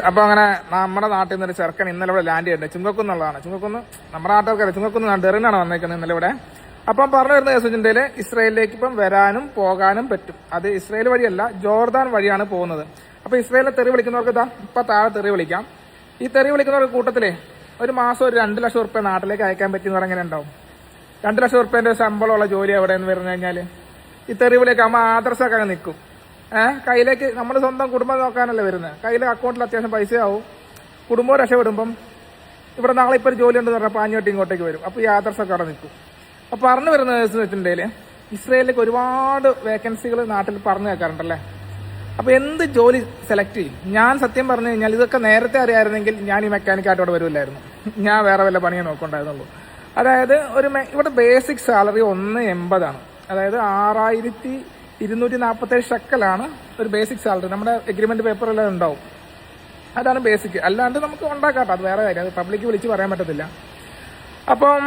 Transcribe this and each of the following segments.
അപ്പൊ അങ്ങനെ നമ്മുടെ നാട്ടിൽ നിന്നൊരു ചെറുക്കൻ ഇന്നലെ ഇവിടെ ലാൻഡ് ചെയ്തിട്ടുണ്ട്. ചുങ്കക്കുന്നുള്ളതാണ്. ചുങ്കക്കുന്ന് നമ്മുടെ നാട്ടുകാർക്കറിയാം. ചുങ്കക്കുന്ന് ഡെറിനാണ് വന്നേക്കുന്നത് ഇന്നലെ ഇവിടെ. അപ്പം പറഞ്ഞു വരുന്ന കേസുണ്ടെങ്കിൽ ഇസ്രായേലിലേക്ക് ഇപ്പം വരാനും പോകാനും പറ്റും. അത് ഇസ്രായേൽ വഴിയല്ല, ജോർദാൻ വഴിയാണ് പോകുന്നത്. അപ്പൊ ഇസ്രായേലിലെ തെറി വിളിക്കുന്നവർക്ക് ഇപ്പൊ താഴെ തെറി വിളിക്കാം. ഈ തെറി വിളിക്കുന്നവർക്ക് കൂട്ടത്തിലെ ഒരു മാസം ഒരു 2 ലക്ഷം റുപ്യ നാട്ടിലേക്ക് അയക്കാൻ പറ്റുന്ന പറഞ്ഞാൽ ഉണ്ടാവും. 2 ലക്ഷം റുപ്യന്റെ ശമ്പളമുള്ള ജോലി എവിടെ എന്ന് പറഞ്ഞു കഴിഞ്ഞാല് ഈ തെറി വിളിയൊക്കെ ആകുമ്പോൾ ആദർശമൊക്കെ നിൽക്കും. കയ്യിലേക്ക് നമ്മുടെ സ്വന്തം കുടുംബം നോക്കാനല്ലേ വരുന്നത്. കയ്യിലെ അക്കൗണ്ടിൽ അത്യാവശ്യം പൈസയാവും. കുടുംബം രക്ഷപ്പെടുമ്പം ഇവിടെ നാളെ ഇപ്പോൾ ഒരു ജോലി ഉണ്ടെന്ന് പറഞ്ഞാൽ പാഞ്ഞോട്ട് ഇങ്ങോട്ടേക്ക് വരും. അപ്പോൾ ഈ ആദർശമൊക്കെ അവിടെ നിൽക്കും. അപ്പോൾ പറഞ്ഞു വരുന്നത് വെച്ചിട്ടുണ്ടെങ്കിൽ ഇസ്രായേലിലേക്ക് ഒരുപാട് വേക്കൻസികൾ നാട്ടിൽ പറഞ്ഞു കേൾക്കാറുണ്ടല്ലേ. അപ്പോൾ എന്ത് ജോലി സെലക്ട് ചെയ്യും? ഞാൻ സത്യം പറഞ്ഞു കഴിഞ്ഞാൽ ഇതൊക്കെ നേരത്തെ അറിയാമായിരുന്നെങ്കിൽ ഞാൻ ഈ മെക്കാനിക്കായിട്ട് അവിടെ വരുമില്ലായിരുന്നു. ഞാൻ വേറെ വല്ല പണിയെ നോക്കണ്ടായിരുന്നുള്ളൂ. അതായത് ഇവിടെ ബേസിക് സാലറി 1.80 അതായത് 6,247 ഷക്കലാണ് ഒരു ബേസിക് സാലറി. നമ്മുടെ എഗ്രിമെന്റ് പേപ്പറെല്ലാം ഉണ്ടാവും. അതാണ് ബേസിക്. അല്ലാണ്ട് നമുക്ക് ഉണ്ടാക്കാട്ടോ, അത് വേറെ കാര്യം. അത് പബ്ലിക്ക് വിളിച്ച് പറയാൻ പറ്റത്തില്ല. അപ്പം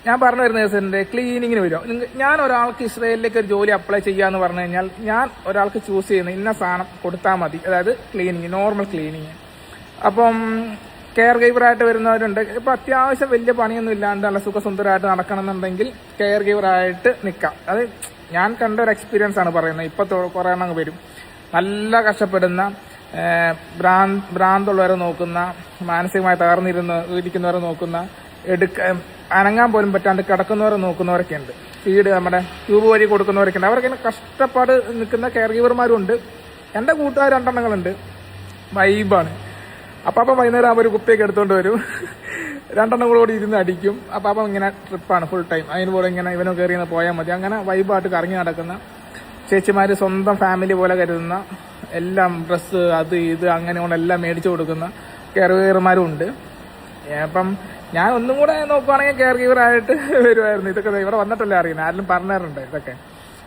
ഞാൻ പറഞ്ഞു വരുന്ന കേസിന്റെ ക്ലീനിങ്ങിന് വരും. ഞാൻ ഒരാൾക്ക് ഇസ്രായേലിലേക്ക് ഒരു ജോലി അപ്ലൈ ചെയ്യാന്ന് പറഞ്ഞു കഴിഞ്ഞാൽ ഞാൻ ഒരാൾക്ക് ചൂസ് ചെയ്യുന്ന ഇന്ന സാധനം കൊടുത്താൽ മതി. അതായത് ക്ലീനിങ്, നോർമൽ ക്ലീനിങ്. അപ്പം കെയർ ഗീവറായിട്ട് വരുന്നവരുണ്ട്. ഇപ്പൊ അത്യാവശ്യം വലിയ പണിയൊന്നും ഇല്ലാണ്ട് നല്ല സുഖസുന്ദരമായിട്ട് നടക്കണമെന്നുണ്ടെങ്കിൽ കെയർ ഗീവറായിട്ട് നിൽക്കാം. അത് ഞാൻ കണ്ട ഒരു എക്സ്പീരിയൻസ് ആണ് പറയുന്നത്. ഇപ്പൊ കുറെ എണ്ണം വരും, നല്ല കഷ്ടപ്പെടുന്ന, ഭ്രാന്തുള്ളവരെ നോക്കുന്ന, മാനസികമായി ഇരിക്കുന്നവരെ നോക്കുന്ന, അനങ്ങാൻ പോലും പറ്റാണ്ട് കിടക്കുന്നവരെ നോക്കുന്നവരൊക്കെ ഉണ്ട്. ഫീഡ് നമ്മുടെ ട്യൂബ് വഴി കൊടുക്കുന്നവരൊക്കെ ഉണ്ട്. അവരൊക്കെ കഷ്ടപ്പാട് നിൽക്കുന്ന കെയർ ഗീവർമാരും ഉണ്ട്. എന്റെ കൂട്ടുകാർ 2 എണ്ണങ്ങളുണ്ട്. വൈബാണ്. അപ്പം വൈകുന്നേരം അവർ കുപ്പിയൊക്കെ എടുത്തോണ്ട് വരും. 2 എണ്ണം കൂടി ഇരുന്ന് അടിക്കും. അപ്പം ഇങ്ങനെ ട്രിപ്പാണ് ഫുൾ ടൈം. അതിന് പോലെ ഇങ്ങനെ ഇവനോ കയറി പോയാൽ മതി. അങ്ങനെ വൈബായിട്ട് കറങ്ങി നടക്കുന്ന ചേച്ചിമാര്, സ്വന്തം ഫാമിലി പോലെ കരുതുന്ന, എല്ലാം ഡ്രസ്സ് അത് ഇത് അങ്ങനെയുള്ള എല്ലാം മേടിച്ചു കൊടുക്കുന്ന കെയർ ഗീവർമാരും ഉണ്ട്. അപ്പം ഞാൻ ഒന്നും കൂടെ നോക്കുവാണെങ്കിൽ കെയർ ഗീവറായിട്ട് വരുമായിരുന്നു. ഇതൊക്കെ ഇവിടെ വന്നിട്ടല്ലേ അറിയുന്നത്. ആരെങ്കിലും പറഞ്ഞിട്ടുണ്ട് ഇതൊക്കെ.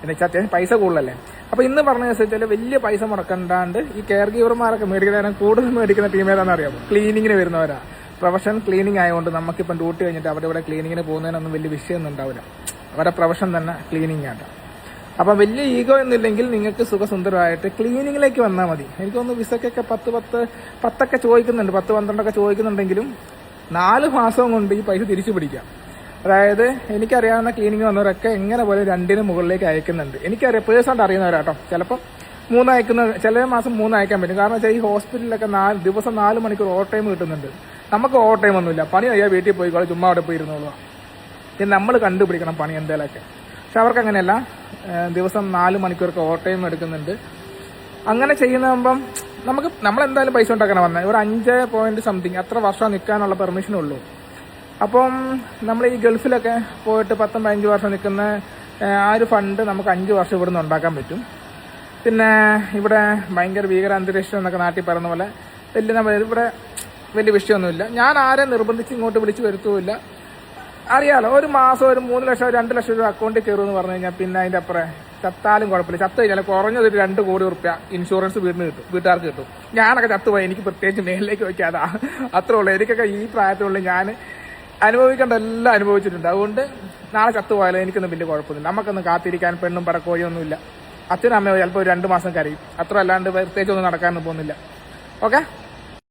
എന്നുവെച്ചാൽ അത്യാവശ്യം പൈസ കൂടുതലല്ലേ. അപ്പൊ ഇന്ന് പറഞ്ഞ വെച്ചാൽ വലിയ പൈസ മുടക്കണ്ടാണ്ട് ഈ കെയർ ഗീവർമാരൊക്കെ മേടിക്കുന്നതിന് കൂടുതൽ മേടിക്കുന്ന ടീം ഏതാണെന്ന് അറിയാമോ? ക്ലീനിങ്ങിന് വരുന്നവരാ. പ്രൊഫഷൻ ക്ലീനിങ് ആയതുകൊണ്ട് നമുക്കിപ്പം ഡ്യൂട്ടി കഴിഞ്ഞിട്ട് അവിടെ ഇവിടെ ക്ലീനിങ്ങിന് പോകുന്നതിനൊന്നും വലിയ വിഷയമൊന്നും ഉണ്ടാവില്ല. അവരുടെ പ്രൊഫഷൻ തന്നെ ക്ലീനിങ് ആണ്. അപ്പൊ വലിയ ഈഗോ ഒന്നുമില്ലെങ്കിൽ നിങ്ങൾക്ക് സുഖസുന്ദരമായിട്ട് ക്ലീനിങ്ങിലേക്ക് വന്നാൽ മതി. എനിക്ക് തോന്നുന്നു വിസക്കൊക്കെ 10 ചോദിക്കുന്നുണ്ട്, 10-12 ചോദിക്കുന്നുണ്ടെങ്കിലും 4 മാസം കൊണ്ട് ഈ പൈസ തിരിച്ചു പിടിക്കാം. അതായത് എനിക്കറിയാവുന്ന ക്ലീനിങ് വന്നവരൊക്കെ എങ്ങനെ പോലെ 2 മുകളിലേക്ക് അയക്കുന്നുണ്ട്. എനിക്കറിയാം, പേഴ്സണായിട്ട് അറിയുന്നവരാട്ടോ. ചിലപ്പോൾ 3 അയക്കുന്ന, ചില മാസം 3 അയക്കാൻ പറ്റും. കാരണം വെച്ചാൽ ഈ ഹോസ്പിറ്റലിലൊക്കെ ദിവസം 4 മണിക്കൂർ ഓവർ ടൈം കിട്ടുന്നുണ്ട്. നമുക്ക് ഓവർ ടൈം ഒന്നുമില്ല. പണി കഴിയാൻ വീട്ടിൽ പോയിക്കോളൂ, ചുമ്മാ അവിടെ പോയിരുന്നോളൂ. ഇത് നമ്മൾ കണ്ടുപിടിക്കണം പണി എന്തേലൊക്കെ. പക്ഷെ അവർക്ക് അങ്ങനെയല്ല, ദിവസം 4 മണിക്കൂറൊക്കെ ഓവർ ടൈം എടുക്കുന്നുണ്ട്. അങ്ങനെ ചെയ്യുന്നതാകുമ്പം നമ്മളെന്തായാലും പൈസ ഉണ്ടാക്കണം വന്നത്. ഒരു 5 അത്ര വർഷം നിൽക്കാനുള്ള പെർമിഷനുള്ളൂ. അപ്പം നമ്മൾ ഈ ഗൾഫിലൊക്കെ പോയിട്ട് 10-15 വർഷം നിൽക്കുന്ന ആ ഒരു ഫണ്ട് നമുക്ക് 5 വർഷം ഇവിടുന്ന് ഉണ്ടാക്കാൻ പറ്റും. പിന്നെ ഇവിടെ ഭയങ്കര ഭീകര അന്തരീക്ഷം എന്നൊക്കെ നാട്ടിൽ പറയുന്ന പോലെ ഇവിടെ വലിയ വിഷയമൊന്നുമില്ല. ഞാൻ ആരെ നിർബന്ധിച്ച് ഇങ്ങോട്ട് വിളിച്ച് വരുത്തുമില്ല. അറിയാലോ, ഒരു മാസം ഒരു 3 ലക്ഷം 2 ലക്ഷം രൂപ അക്കൗണ്ടിൽ കയറുമെന്ന് പറഞ്ഞു കഴിഞ്ഞാൽ പിന്നെ അതിന്റെ അപ്പുറം ചത്താലും കുഴപ്പമില്ല. ചത്തു കഴിഞ്ഞാൽ കുറഞ്ഞത് 2 കോടി റുപ്യ ഇൻഷുറൻസ് വീട്ടുകാർക്ക് കിട്ടും. ഞാനൊക്കെ ചത്തുപോയി, എനിക്ക് പ്രത്യേകിച്ച് മേലിലേക്ക് വയ്ക്കാതാ. അത്രേ ഉള്ളൂ. എനിക്കൊക്കെ ഈ പ്രായത്തിലുള്ള ഞാൻ അനുഭവിക്കേണ്ട എല്ലാം അനുഭവിച്ചിട്ടുണ്ട്. അതുകൊണ്ട് നാളെ ചത്തുപോയാലും എനിക്കൊന്നും വലിയ കുഴപ്പമൊന്നുമില്ല. നമുക്കൊന്നും കാത്തിരിക്കാൻ പെണ്ണും പടക്കോഴിയൊന്നുമില്ല. അച്ഛനും അമ്മയോ ചിലപ്പോൾ 2 മാസം കരയും. അത്ര അല്ലാണ്ട് പ്രത്യേകിച്ച് ഒന്നും നടക്കാനൊന്നും പോകുന്നില്ല. ഓക്കെ.